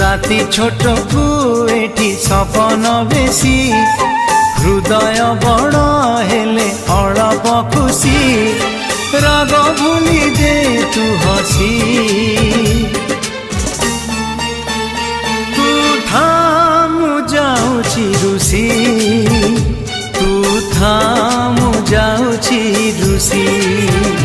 राति छोट को एठी सपन बेसी हृदय बड़ हेले अड़प खुशी राग भूली दे तू हसी तू थामु जाऊची रुसी तू थामु जाऊची रुसी।